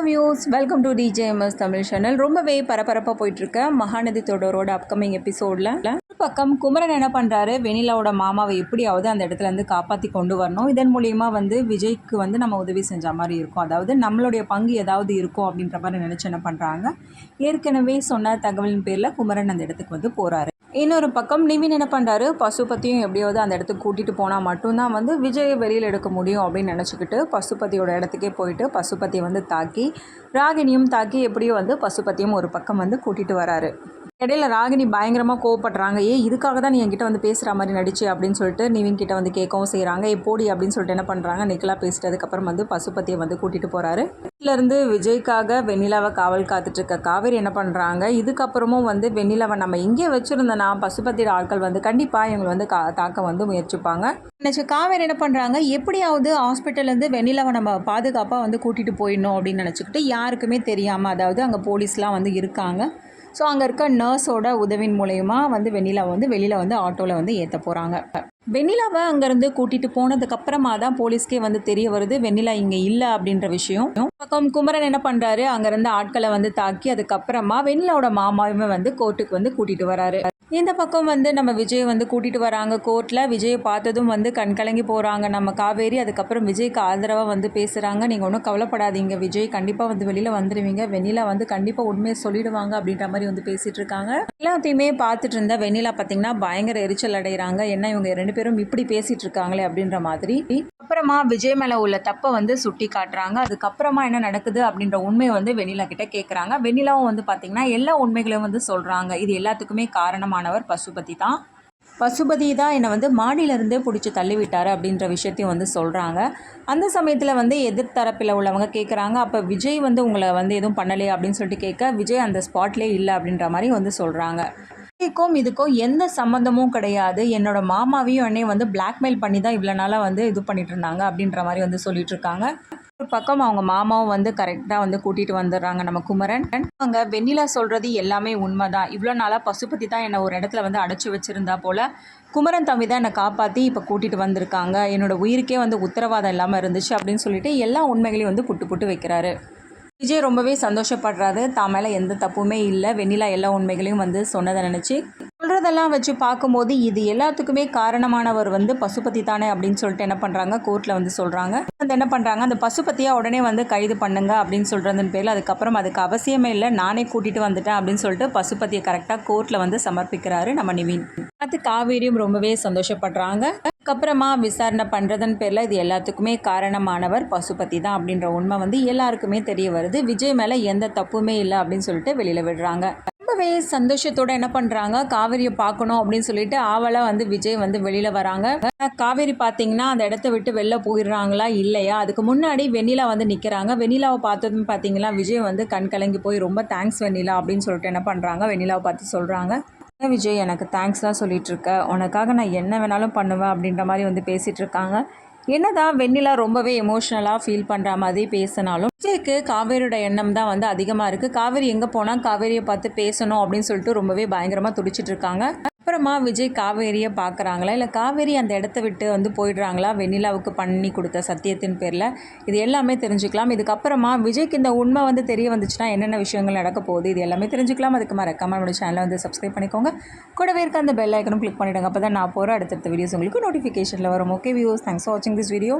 Views welcome to TJMS Tamil channel. ரொம்பவே பரபரப்பாக போயிட்டுருக்க மகாநதி தொடரோட அப்கமிங் எபிசோடில் ஒரு பக்கம் குமரன் என்ன பண்ணுறாரு, வெண்ணிலாவோட மாமாவை எப்படியாவது அந்த இடத்துலேருந்து காப்பாற்றி கொண்டு வரணும். இதன் மூலிமா விஜய்க்கு நம்ம உதவி செஞ்ச மாதிரி இருக்கும். அதாவது நம்மளுடைய பங்கு ஏதாவது இருக்கும் அப்படின்ற மாதிரி நினச்சி என்ன பண்ணுறாங்க, ஏற்கனவே சொன்ன தகவலின் பேரில் குமரன் அந்த இடத்துக்கு போகிறாரு. இன்னொரு பக்கம் நிவின் என்ன பண்ணுறாரு, பசுபதியும் எப்படியாவது அந்த இடத்துக்கு கூட்டிகிட்டு போனால் மட்டும்தான் விஜயை வெளியில் எடுக்க முடியும் அப்படின்னு நினச்சிக்கிட்டு பசுபதியோட இடத்துக்கே போயிட்டு பசுபதியை தாக்கி ராகினியும் தாக்கி எப்படியோ பசுபதியும் ஒரு பக்கம் கூட்டிகிட்டு வராரு. இடையில ராகினி பயங்கரமாக கோவப்படுறாங்க. இதுக்காக தான் நீ என்கிட்ட பேசுகிற மாதிரி நடிச்சு அப்படின்னு சொல்லிட்டு நிவின் கிட்ட கேட்கவும் செய்கிறாங்க. போடி அப்படின்னு சொல்லிட்டு என்ன பண்ணுறாங்க, நிக்கலா பேசிட்டதுக்கப்புறம் பசுபதியை கூட்டிகிட்டு போகிறாரு. இதிலேருந்து விஜய்க்காக வெண்ணிலாவை காவல் காத்துட்ருக்க காவேரி என்ன பண்ணுறாங்க, இதுக்கப்புறமும் வெண்ணிலாவை நம்ம இங்கே வச்சுருந்தோன்னா பசுபதியோட ஆட்கள் கண்டிப்பாக இவங்களை தாக்க முயற்சிப்பாங்க நினச்சி காவேரி என்ன பண்ணுறாங்க, எப்படியாவது ஹாஸ்பிட்டல்லேருந்து வெண்ணிலாவை நம்ம பாதுகாப்பாக கூட்டிகிட்டு போயிடணும் அப்படின்னு நினச்சிக்கிட்டு யாருக்குமே தெரியாமல், அதாவது அங்கே போலீஸ்லாம் இருக்காங்க. ஸோ அங்கே இருக்க நர்ஸோட உதவின் மூலயமா வெண்ணிலாவை வெளியில் ஆட்டோவில் ஏற்ற போகிறாங்க. வெண்ணிலாவை அங்கேருந்து கூட்டிகிட்டு போனதுக்கப்புறமா தான் போலீஸ்க்கே தெரிய வருது வெண்ணிலா இங்கே இல்லை அப்படின்ற விஷயம். பக்கம் குமரன் என்ன பண்ணுறாரு, அங்கேருந்து ஆட்களை தாக்கி அதுக்கப்புறமா வெண்ணிலாவோட மாமாவுமே கோர்ட்டுக்கு கூட்டிகிட்டு வராரு. இந்த பக்கம் நம்ம விஜய் கூட்டிகிட்டு வராங்க கோர்ட்டில். விஜயை பார்த்ததும் கண் கலங்கி போகிறாங்க நம்ம காவேரி. அதுக்கப்புறம் விஜய்க்கு ஆதரவாக பேசுகிறாங்க. நீங்கள் ஒன்றும் கவலைப்படாதீங்க, விஜய் கண்டிப்பாக வெளியில் வந்துடுவீங்க, வெண்ணிலா கண்டிப்பாக உண்மையை சொல்லிடுவாங்க அப்படின்ற மாதிரி பேசிகிட்டு இருக்காங்க. எல்லாத்தையுமே பார்த்துட்டு இருந்தா வெண்ணிலா பார்த்தீங்கன்னா பயங்கர எரிச்சல் அடைகிறாங்க. என்ன இவங்க ரெண்டு பேரும் இப்படி பேசிகிட்டு இருக்காங்களே அப்படின்ற மாதிரி. அப்புறமா விஜய் மேலே உள்ள தப்பை சுட்டி காட்டுறாங்க. அதுக்கப்புறமா என்ன நடக்குது அப்படின்ற உண்மையை வெண்ணிலா கிட்ட கேட்குறாங்க. வெண்ணிலாவும் பார்த்தீங்கன்னா எல்லா உண்மைகளையும் சொல்கிறாங்க. இது எல்லாத்துக்குமே காரணமானவர் பசுபதி தான். பசுபதி தான் என்னை மாடியிலேருந்தே பிடிச்சி தள்ளிவிட்டார் அப்படின்ற விஷயத்தையும் சொல்கிறாங்க. அந்த சமயத்தில் எதிர்த்தரப்பில் உள்ளவங்க கேட்குறாங்க, அப்போ விஜய் உங்களை எதுவும் பண்ணலையே அப்படின்னு சொல்லிட்டு கேட்க, விஜய் அந்த ஸ்பாட்லேயே இல்லை அப்படின்ற மாதிரி சொல்கிறாங்க. இதுக்கும் எந்த சம்மந்தமும் கிடையாது, என்னோட மாமாவையும் என்னை பிளாக்மெயில் பண்ணி தான் இவ்வளோ நாளாக இது பண்ணிட்டு இருந்தாங்க அப்படின்ற மாதிரி சொல்லிட்டு இருக்காங்க. ஒரு பக்கம் அவங்க மாமாவும் கரெக்டாக கூட்டிகிட்டு வந்துடுறாங்க நம்ம குமரன். அவங்க வெண்ணிலா சொல்கிறது எல்லாமே உண்மை தான், இவ்வளோ நாளாக பசுபதி தான் என்னை ஒரு இடத்துல அடைச்சி வச்சுருந்தா போல், குமரன் தம்பி தான் என்னை காப்பாற்றி இப்போ கூட்டிகிட்டு வந்திருக்காங்க, என்னோட உயிருக்கே உத்தரவாதம் இல்லாமல் இருந்துச்சு அப்படின்னு சொல்லிட்டு எல்லா உண்மைகளையும் புட்டு வைக்கிறாரு. விஜய் ரொம்பவே சந்தோஷப்படுறாரு, தான் மேலே எந்த தப்புமே இல்லை, வெண்ணிலா எல்லா உண்மைகளையும் சொன்னதை நினச்சி. சொல்கிறதெல்லாம் வச்சு பார்க்கும்போது இது எல்லாத்துக்குமே காரணமானவர் பசுபதி தானே அப்படின்னு சொல்லிட்டு என்ன பண்ணுறாங்க, கோர்ட்டில் சொல்கிறாங்க. என்ன பண்ணுறாங்க, அந்த பசுபதியை உடனே கைது பண்ணுங்க அப்படின்னு சொல்கிறதன் பேரில் அதுக்கப்புறம் அதுக்கு அவசியமே இல்லை, நானே கூட்டிகிட்டு வந்துட்டேன் அப்படின்னு சொல்லிட்டு பசுபதியை கரெக்டாக கோர்ட்டில் சமர்ப்பிக்கிறாரு நம்ம நிவின். அது காவேரியும் ரொம்பவே சந்தோஷப்படுறாங்க. அதுக்கப்புறமா விசாரணை பண்ணுறதன் பேரில் இது எல்லாத்துக்குமே காரணமானவர் பசுபதி தான் அப்படின்ற உண்மை எல்லாருக்குமே தெரிய வருது. விஜய் மேலே எந்த தப்புமே இல்லை அப்படின்னு சொல்லிட்டு வெளியில் விடுறாங்க. ரொம்பவே சந்தோஷத்தோடு என்ன பண்ணுறாங்க, காவேரியை பார்க்கணும் அப்படின்னு சொல்லிட்டு ஆவலாக விஜய் வெளியில் வராங்க. காவேரி பார்த்தீங்கன்னா அந்த இடத்த விட்டு வெளில போயிடுறாங்களா இல்லையா, அதுக்கு முன்னாடி வெண்ணிலா நிற்கிறாங்க. வெண்ணிலாவை பார்த்ததும் பார்த்தீங்கன்னா விஜய் கண் கலங்கி போய் ரொம்ப தேங்க்ஸ் வெண்ணிலா அப்படின்னு சொல்லிட்டு என்ன பண்ணுறாங்க, வெண்ணிலாவை பார்த்து சொல்கிறாங்க, விஜய் எனக்கு தேங்க்ஸ் தான் சொல்லிகிட்டு இருக்க, உனக்காக நான் என்ன வேணாலும் பண்ணுவேன் அப்படின்ற மாதிரி பேசிகிட்டு இருக்காங்க. என்னதான் வெண்ணிலா ரொம்பவே எமோஷ்னலாக ஃபீல் பண்ணுற மாதிரி பேசினாலும் விஜய்க்கு காவேரியோட எண்ணம் தான் அதிகமாக இருக்குது. காவேரி எங்கே போனால் காவேரியை பார்த்து பேசணும் அப்படின்னு சொல்லிட்டு ரொம்பவே பயங்கரமாக துடிச்சிட்டு இருக்காங்க. அப்புறமா விஜய் காவேரியை பார்க்குறாங்களா இல்லை காவேரி அந்த இடத்த விட்டு போயிடுறாங்களா வெண்ணிலாவுக்கு பண்ணி கொடுத்த சத்தியத்தின் பேரில், இது எல்லாமே தெரிஞ்சுக்கலாம். இதுக்கப்புறமா விஜய்க்கு இந்த உண்மை தெரிய வந்துச்சுன்னா என்னென்ன விஷயங்கள் நடக்க போகுது இது எல்லாமே தெரிஞ்சுக்கலாம். அதுக்கு மறக்காம நம்மளோட சேனலை சப்ஸ்கிரைப் பண்ணிக்கோங்க. கூடவே இருக்க அந்த பெல் ஐக்கனும் கிளிக் பண்ணிவிடுங்க, அப்போ தான் நான் போகிற அடுத்தடுத்த வீடியோஸ் உங்களுக்கு நோட்டிஃபிகேஷனில் வரும். ஓகே வியூஸ், தேங்க்ஸ் ஃபார் வாட்சிங் திஸ் வீடியோ.